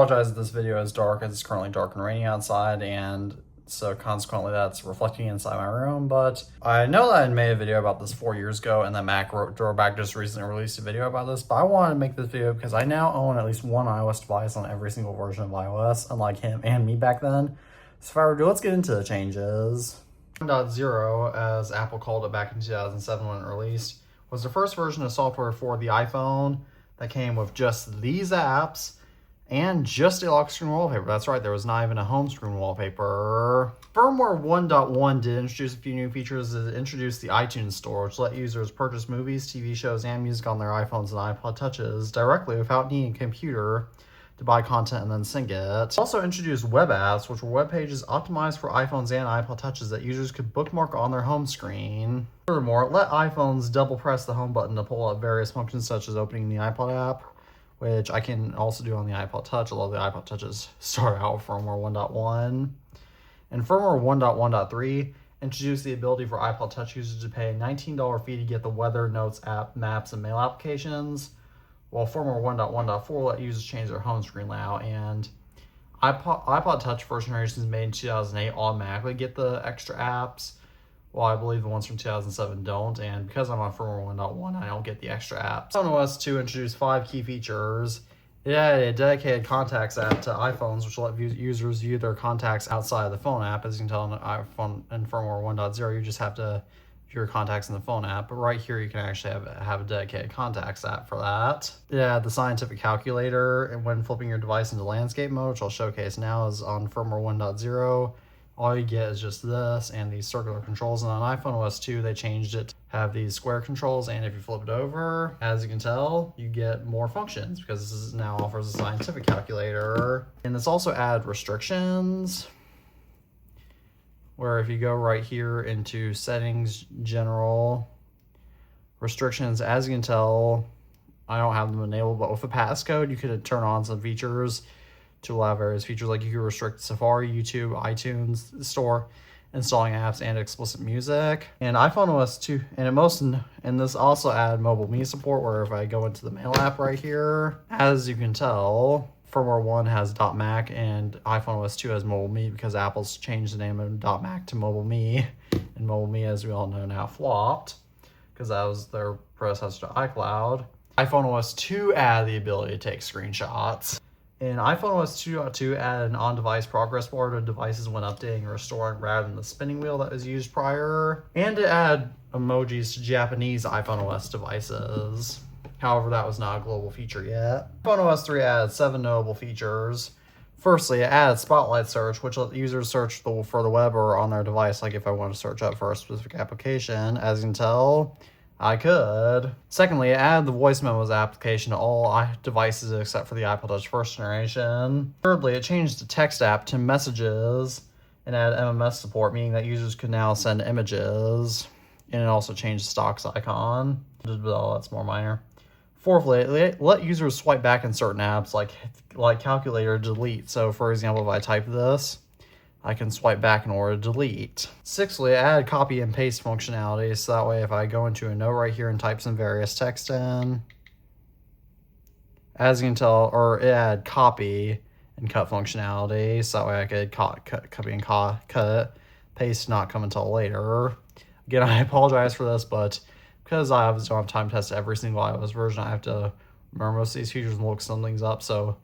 Apologize if this video is dark as it's currently dark and rainy outside, and so consequently that's reflecting inside my room. But I know that I made a video about this 4 years ago, and that Mac Drawback just recently released a video about this, but I wanted to make this video because I now own at least one iOS device on every single version of iOS, unlike him and me back then. So far, let's get into the changes. 1.0, as Apple called it back in 2007 when it released, was the first version of software for the iPhone that came with just these apps and just a lock screen wallpaper. That's right, there was not even a home screen wallpaper. Firmware 1.1 did introduce a few new features. It introduced the iTunes Store, which let users purchase movies, TV shows, and music on their iPhones and iPod Touches directly without needing a computer to buy content and then sync it. Also introduced web apps, which were web pages optimized for iPhones and iPod Touches that users could bookmark on their home screen. Furthermore, it let iPhones double press the home button to pull up various functions such as opening the iPod app, which I can also do on the iPod Touch, although the iPod Touches start out with firmware 1.1. And firmware 1.1.3 introduced the ability for iPod Touch users to pay a $19 fee to get the weather, notes app, maps, and mail applications, while firmware 1.1.4 let users change their home screen layout. And iPod Touch first generations made in 2008 automatically get the extra apps, while I believe the ones from 2007 don't, and because I'm on firmware 1.1, I don't get the extra apps. iPadOS 2 introduced 5 key features. It added a dedicated contacts app to iPhones, which will let users view their contacts outside of the phone app. As you can tell on the iPhone and firmware 1.0, you just have to view your contacts in the phone app, but right here you can actually have a dedicated contacts app for that. It added the scientific calculator, and when flipping your device into landscape mode, which I'll showcase now, is on firmware 1.0. All you get is just this and these circular controls. And on iPadOS 2, they changed it to have these square controls. And if you flip it over, as you can tell, you get more functions because this now offers a scientific calculator. And this also added restrictions, where if you go right here into settings, general, restrictions, as you can tell, I don't have them enabled, but with a passcode, you could turn on some features to allow various features, like you can restrict Safari, YouTube, iTunes Store, installing apps, and explicit music. And iPadOS 2, and this also added mobile me support, where if I go into the mail app right here, as you can tell, firmware 1 has .Mac and iPadOS 2 has mobile me because Apple's changed the name of .Mac to mobile me, and mobile me, as we all know now, flopped because that was their predecessor to iCloud. iPadOS 2 added the ability to take screenshots. And iPadOS 2.2 added an on-device progress bar to devices when updating or restoring rather than the spinning wheel that was used prior. And it added emojis to Japanese iPadOS devices. However, that was not a global feature yet. iPadOS 3 added 7 notable features. Firstly, it added Spotlight Search, which let users search for the web or on their device, like if I want to search up for a specific application. As you can tell, I could. Secondly, it added the voice memos application to all devices except for the iPod Touch first generation. Thirdly, it changed the text app to messages and added MMS support, meaning that users could now send images. And it also changed the stocks icon. But that's more minor. Fourthly, it let users swipe back in certain apps like calculator delete. So for example, if I type this, I can swipe back in order to delete. Sixthly, it added copy and paste functionality, so that way if I go into a note right here and type some various text in, as you can tell, or it added copy and cut functionality, so that way I could copy and cut it. Paste not come until later. Again, I apologize for this, but because I obviously don't have time to test every single iOS version, I have to remember most of these features and look some things up, so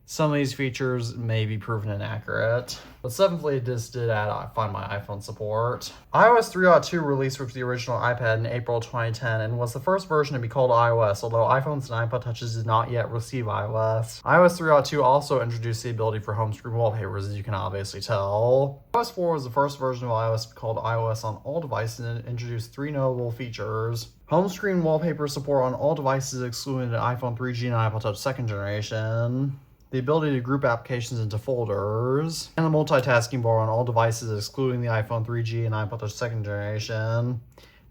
some of these features may be proven inaccurate. But seventhly, this did add Find My iPhone support. iOS 3.2 released with the original iPad in April 2010 and was the first version to be called iOS, although iPhones and iPod Touches did not yet receive iOS. iOS 3.2 also introduced the ability for home screen wallpapers, as you can obviously tell. iOS 4 was the first version of iOS to be called iOS on all devices and introduced 3 notable features. Home screen wallpaper support on all devices excluding the iPhone 3G and iPod Touch second generation. The ability to group applications into folders, and the multitasking bar on all devices excluding the iPhone 3G and iPod Touch second generation.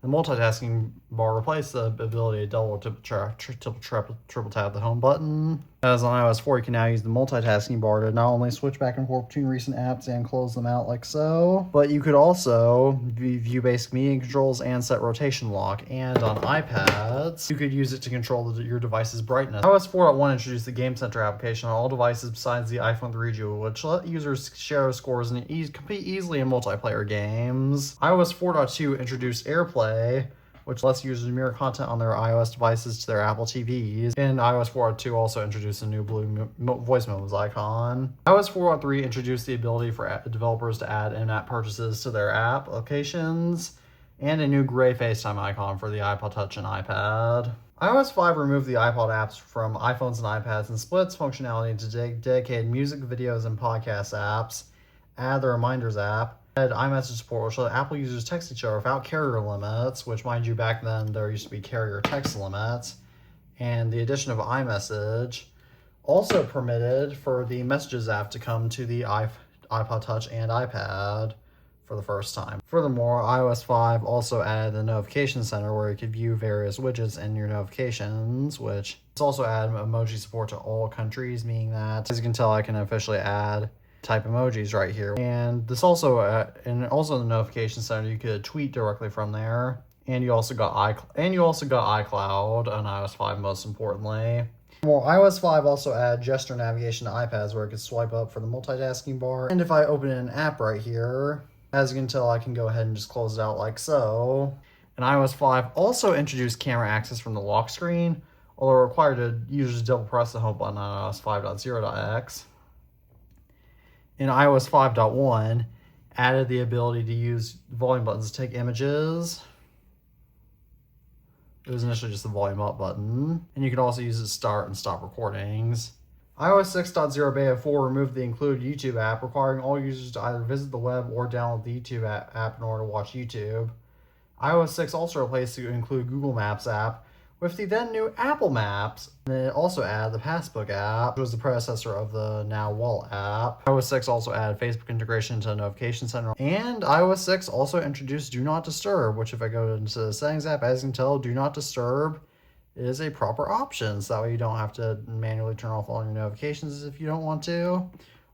The multitasking bar replaced the ability to double triple tap the home button. As on iOS 4, you can now use the multitasking bar to not only switch back and forth between recent apps and close them out like so, but you could also view basic media controls and set rotation lock. And on iPads, you could use it to control your device's brightness. iOS 4.1 introduced the Game Center application on all devices besides the iPhone 3G, which let users share scores and compete easily in multiplayer games. iOS 4.2 introduced AirPlay, which lets users mirror content on their iOS devices to their Apple TVs. And iOS 4.2 also introduced a new blue voice memos icon. iOS 4.3 introduced the ability for developers to add in-app purchases to their applications, and a new gray FaceTime icon for the iPod Touch and iPad. iOS 5 removed the iPod apps from iPhones and iPads and splits functionality into dedicated music, videos, and podcast apps. Add the Reminders app. Add iMessage support, which let Apple users text each other without carrier limits, which, mind you, back then there used to be carrier text limits. And the addition of iMessage also permitted for the Messages app to come to the iPod Touch and iPad for the first time. Furthermore, iOS 5 also added the Notification Center, where you could view various widgets in your notifications, which it's also added emoji support to all countries, meaning that, as you can tell, I can officially add type emojis right here. And this also in the Notification Center, you could tweet directly from there. And you also got iCloud on iOS 5, most importantly. Well, iOS 5 also added gesture navigation to iPads, where I could swipe up for the multitasking bar. And if I open an app right here, as you can tell, I can go ahead and just close it out like so. And iOS 5 also introduced camera access from the lock screen, although it required users to double press the home button on iOS 5.0.x. In iOS 5.1, added the ability to use volume buttons to take images. It was initially just the volume up button. And you could also use it to start and stop recordings. iOS 6.0 Beta 4 removed the included YouTube app, requiring all users to either visit the web or download the YouTube app in order to watch YouTube. iOS 6 also replaced the include Google Maps app with the then new Apple Maps. And it also added the Passbook app, which was the predecessor of the now Wallet app. iOS 6 also added Facebook integration to the Notification Center. And iOS 6 also introduced Do Not Disturb, which if I go into the Settings app, as you can tell, Do Not Disturb is a proper option. So that way you don't have to manually turn off all your notifications if you don't want to.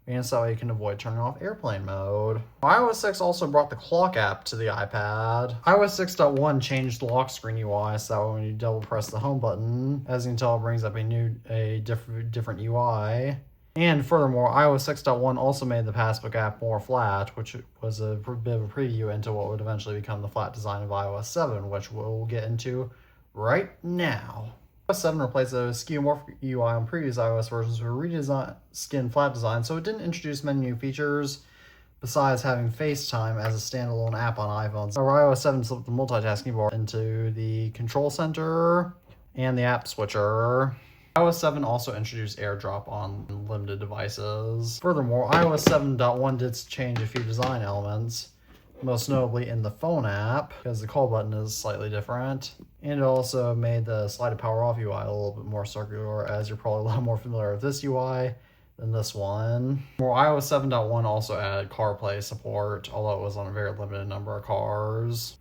And so that way you can avoid turning off airplane mode. iOS 6 also brought the Clock app to the iPad. iOS 6.1 changed the lock screen UI, so that way when you double press the home button, as you can tell, it brings up a different UI. And furthermore, iOS 6.1 also made the Passbook app more flat, which was a bit of a preview into what would eventually become the flat design of iOS 7, which we'll get into right now. iOS 7 replaced the skeuomorphic UI on previous iOS versions with a redesigned skin flat design, so it didn't introduce many new features besides having FaceTime as a standalone app on iPhones. iOS 7 slipped the multitasking bar into the control center and the app switcher. iOS 7 also introduced AirDrop on limited devices. Furthermore, iOS 7.1 did change a few design elements, most notably in the phone app, because the call button is slightly different. And it also made the slide to power off UI a little bit more circular, as you're probably a lot more familiar with this UI than this one. More iOS 7.1 also added CarPlay support, although it was on a very limited number of cars.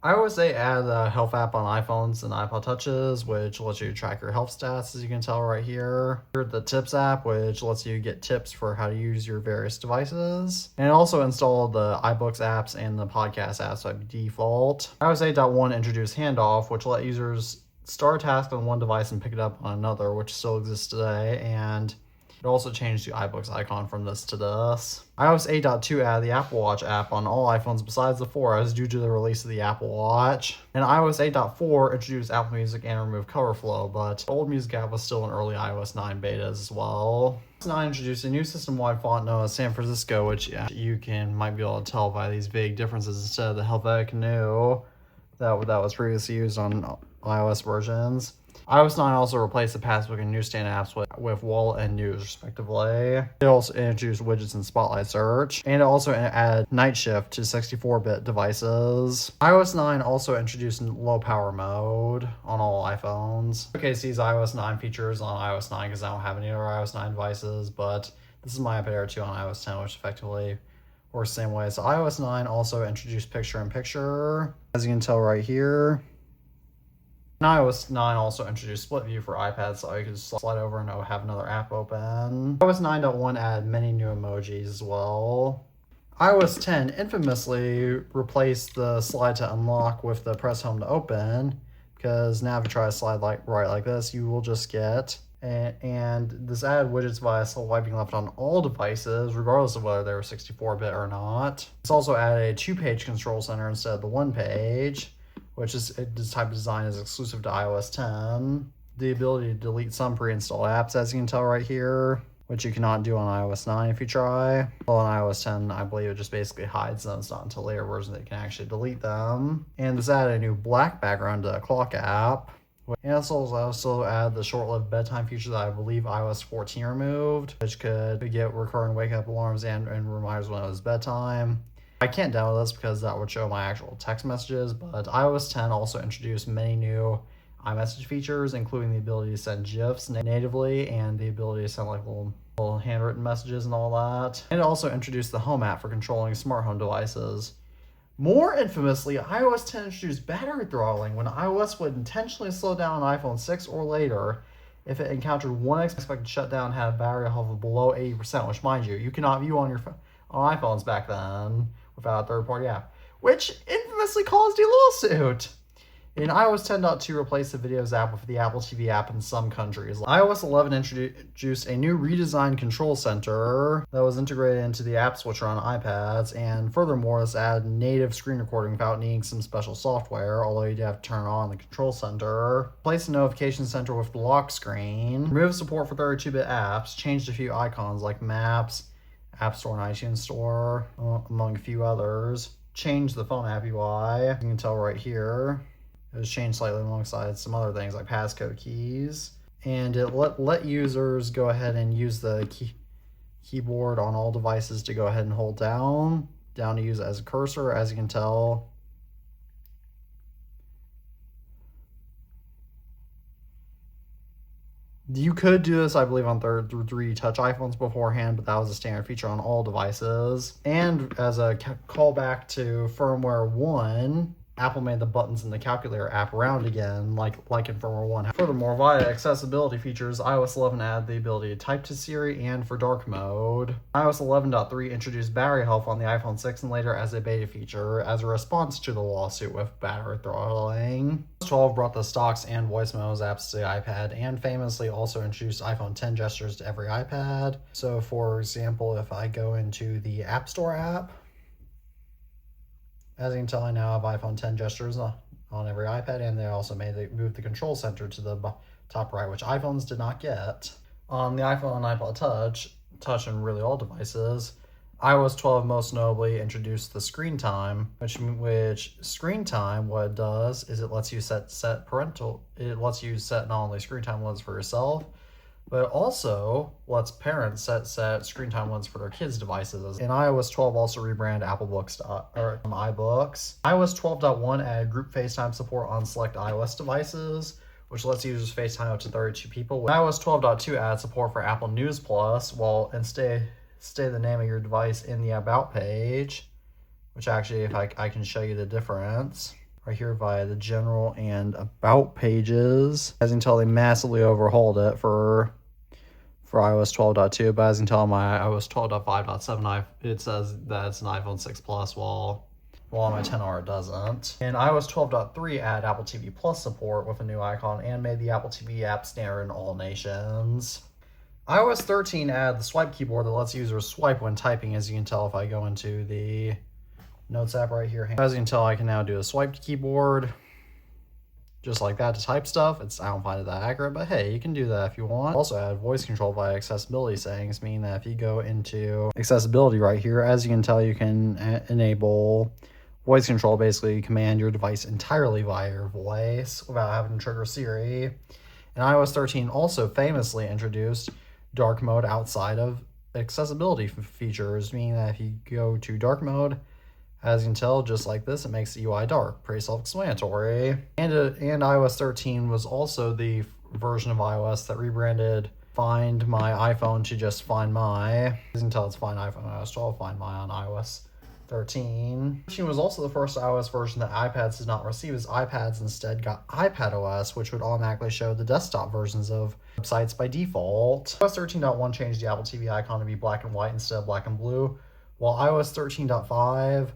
iOS 8 added the Health app on iPhones and iPod Touches, which lets you track your health stats, as you can tell right here. The Tips app, which lets you get tips for how to use your various devices. And it also installed the iBooks apps and the podcast apps by default. iOS 8.1 introduced Handoff, which let users start a task on one device and pick it up on another, which still exists today. And it also changed the iBooks icon from this to this. iOS 8.2 added the Apple Watch app on all iPhones besides the 4S due to the release of the Apple Watch. And iOS 8.4 introduced Apple Music and removed cover flow, but the old music app was still in early iOS 9 betas as well. iOS 9 introduced a new system-wide font known as San Francisco, which you might be able to tell by these big differences instead of the Helvetica Neue that was previously used on iOS versions. iOS 9 also replaced the Passbook and Newsstand apps with Wallet and News, respectively. It also introduced widgets and Spotlight Search, and it also added Night Shift to 64-bit devices. iOS 9 also introduced low power mode on all iPhones. Okay, these iOS 9 features on iOS 9 because I don't have any other iOS 9 devices, but this is my iPad Air 2 on iOS 10, which effectively works the same way. So iOS 9 also introduced picture-in-picture, as you can tell right here. And iOS 9 also introduced split view for iPad, so you could slide over and have another app open. iOS 9.1 added many new emojis as well. iOS 10 infamously replaced the slide to unlock with the press home to open, because now if you try to slide right like this, you will just get, and this added widgets via swiping left on all devices, regardless of whether they were 64-bit or not. It's also added a 2-page control center instead of the 1-page, which is this type of design is exclusive to iOS 10. The ability to delete some pre-installed apps, as you can tell right here, which you cannot do on iOS 9 if you try. Well, on iOS 10, I believe it just basically hides them. It's not until later versions that you can actually delete them. And this added a new black background to the clock app. And this also added the short-lived bedtime feature that I believe iOS 14 removed, which could get recurring wake-up alarms and reminders when it was bedtime. I can't download this because that would show my actual text messages, but iOS 10 also introduced many new iMessage features, including the ability to send GIFs natively and the ability to send like little handwritten messages and all that. And it also introduced the Home app for controlling smart home devices. More infamously, iOS 10 introduced battery throttling when iOS would intentionally slow down an iPhone 6 or later if it encountered one expected shutdown and had a battery health of below 80%, which, mind you, you cannot view on iPhones back then without a third-party app, which infamously caused a lawsuit. And iOS 10.2 replaced the Videos app with the Apple TV app in some countries. iOS 11 introduced a new redesigned control center that was integrated into the app switcher on iPads, and furthermore, this added native screen recording without needing some special software, although you'd have to turn on the control center. Replaced the notification center with the lock screen. Removed support for 32-bit apps. Changed a few icons like Maps, App Store, and iTunes Store, among a few others. Changed the phone app UI. You can tell right here. It was changed slightly alongside some other things like passcode keys. And it let users go ahead and use the keyboard on all devices to go ahead and hold down to use it as a cursor, as you can tell. You could do this, I believe, on 3D Touch iPhones beforehand, but that was a standard feature on all devices. And as a callback to firmware 1, Apple made the buttons in the calculator app round again, like in firmware 1. Furthermore, via accessibility features, iOS 11 added the ability to type to Siri and for dark mode. iOS 11.3 introduced battery health on the iPhone 6 and later as a beta feature as a response to the lawsuit with battery throttling. iOS 12 brought the stocks and voice memos apps to the iPad and famously also introduced iPhone 10 gestures to every iPad. So for example, if I go into the App Store app, as you can tell, I now have iPhone 10 gestures on every iPad, and they also moved the control center to the top right, which iPhones did not get. On the iPhone and iPod Touch and really all devices, iOS 12 most notably introduced the screen time, which screen time, what it does is it lets you set it lets you set not only screen time limits for yourself, but it also lets parents set screen time limits for their kids' devices. And iOS 12 also rebranded Apple Books or iBooks. iOS 12.1 added group FaceTime support on select iOS devices, which lets users FaceTime up to 32 people. iOS 12.2 added support for Apple News Plus, and stay the name of your device in the About page, which actually, if I can show you the difference right here via the General and About pages. As you can tell, they massively overhauled it for iOS 12.2, but as you can tell on my iOS 12.5.7, it says that it's an iPhone 6 Plus, while on my 10R it doesn't. And iOS 12.3 added Apple TV Plus support with a new icon and made the Apple TV app standard in all nations. iOS 13 added the swipe keyboard that lets users swipe when typing, as you can tell if I go into the Notes app right here. As you can tell, I can now do a swiped keyboard just like that to type stuff. I don't find it that accurate, but hey, you can do that if you want. Also add voice control via accessibility settings, meaning that if you go into accessibility right here, as you can tell, you can enable voice control, basically command your device entirely via your voice without having to trigger Siri. And iOS 13 also famously introduced dark mode outside of accessibility features, meaning that if you go to dark mode, as you can tell, just like this, it makes the UI dark. Pretty self-explanatory. And iOS 13 was also the version of iOS that rebranded Find My iPhone to just Find My. As you can tell, it's Find iPhone iOS 12, Find My on iOS 13. 13 was also the first iOS version that iPads did not receive, as iPads instead got iPadOS, which would automatically show the desktop versions of websites by default. iOS 13.1 changed the Apple TV icon to be black and white instead of black and blue, while iOS 13.5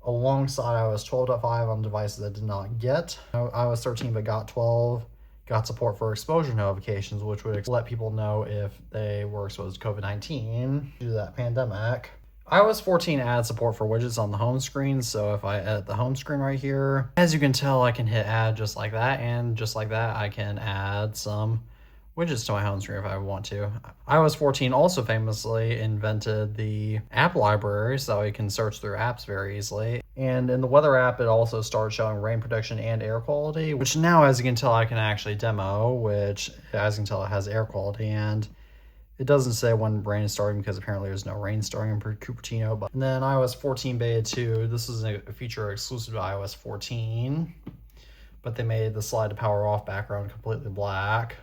alongside iOS 12.5 on devices that did not get iOS 13 but got 12 got support for exposure notifications, which would let people know if they were exposed to COVID-19 due to that pandemic. iOS 14 adds support for widgets on the home screen, so if I edit the home screen right here, as you can tell, I can hit add just like that, and just like that, I can add some widgets to my home screen if I want to. iOS 14 also famously invented the app library, so you can search through apps very easily. And in the weather app, it also started showing rain protection and air quality, which now, as you can tell, I can actually demo, which, as you can tell, it has air quality, and it doesn't say when rain is starting because apparently there's no rain starting in Cupertino. And then iOS 14 Beta 2, this is a feature exclusive to iOS 14, but they made the slide to power off background completely black.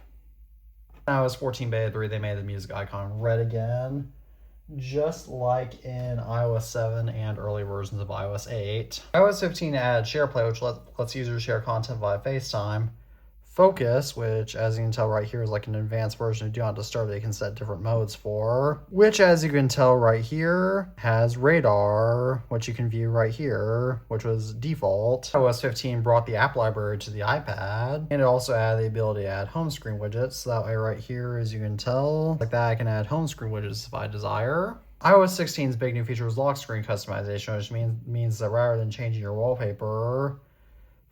iOS 14 Beta 3, they made the music icon red again, just like in iOS 7 and early versions of iOS 8. iOS 15 added SharePlay, which lets users share content via FaceTime. Focus, which as you can tell right here is like an advanced version of Do Not Disturb that you can set different modes for, which as you can tell right here has radar, which you can view right here, which was default. iOS 15 brought the app library to the iPad, and it also added the ability to add home screen widgets. So that way right here, as you can tell, like that, I can add home screen widgets if I desire. iOS 16's big new feature was lock screen customization, which means that rather than changing your wallpaper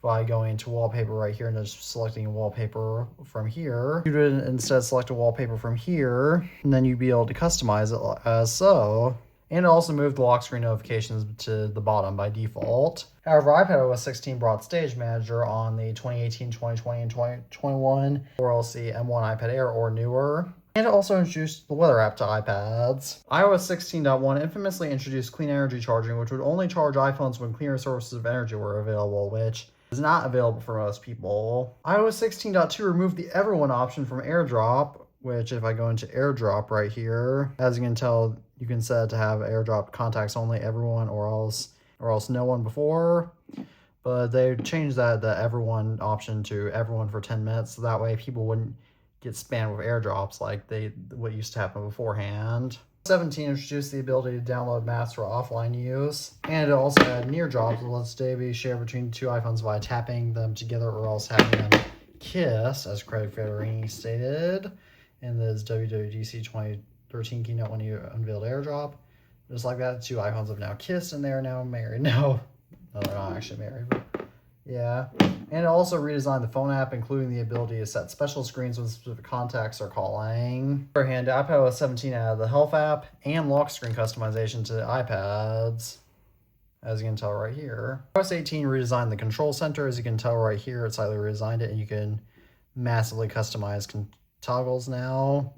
by going to wallpaper right here and just selecting a wallpaper from here, you would instead select a wallpaper from here, and then you'd be able to customize it as so. And it also moved the lock screen notifications to the bottom by default. However, iPadOS 16 brought Stage Manager on the 2018, 2020, and 2021 4LC M1 iPad Air or newer. And it also introduced the weather app to iPads. iOS 16.1 infamously introduced clean energy charging, which would only charge iPhones when cleaner sources of energy were available, which is not available for most people. iOS 16.2 removed the Everyone option from AirDrop, which if I go into AirDrop right here, as you can tell, you can set it to have AirDrop contacts only everyone or else no one before. But they changed the Everyone option to everyone for 10 minutes, so that way people wouldn't get spammed with airdrops like what used to happen beforehand. 17 introduced the ability to download maps for offline use, and it also had near drops that lets data be shared between two iPhones by tapping them together or else having them kiss, as Craig Federini stated in this WWDC 2013 keynote when he unveiled AirDrop. Just like that, two iPhones have now kissed and they are now married. No, they're not actually married, but yeah. And it also redesigned the phone app, including the ability to set special screens when specific contacts are calling. On the other hand, iPadOS 17 added the Health app and lock screen customization to the iPads, as you can tell right here. iOS 18 redesigned the control center. As you can tell right here, it slightly redesigned it, and you can massively customize toggles now.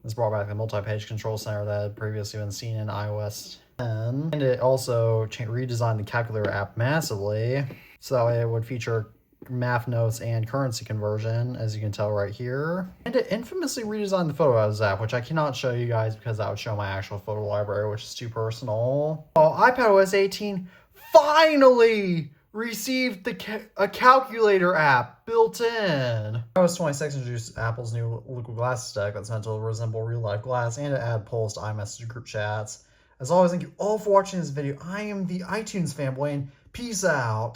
This brought back the multi-page control center that had previously been seen in iOS 10. And it also redesigned the calculator app massively, so that way it would feature math notes and currency conversion, as you can tell right here. And it infamously redesigned the Photos app, which I cannot show you guys because that would show my actual photo library, which is too personal. iPadOS 18 finally received a calculator app built in. iOS 26 introduced Apple's new liquid glasses deck that's meant to resemble real-life glass, and to add polls to iMessage group chats. As always, thank you all for watching this video. I am the iTunes fanboy, and peace out.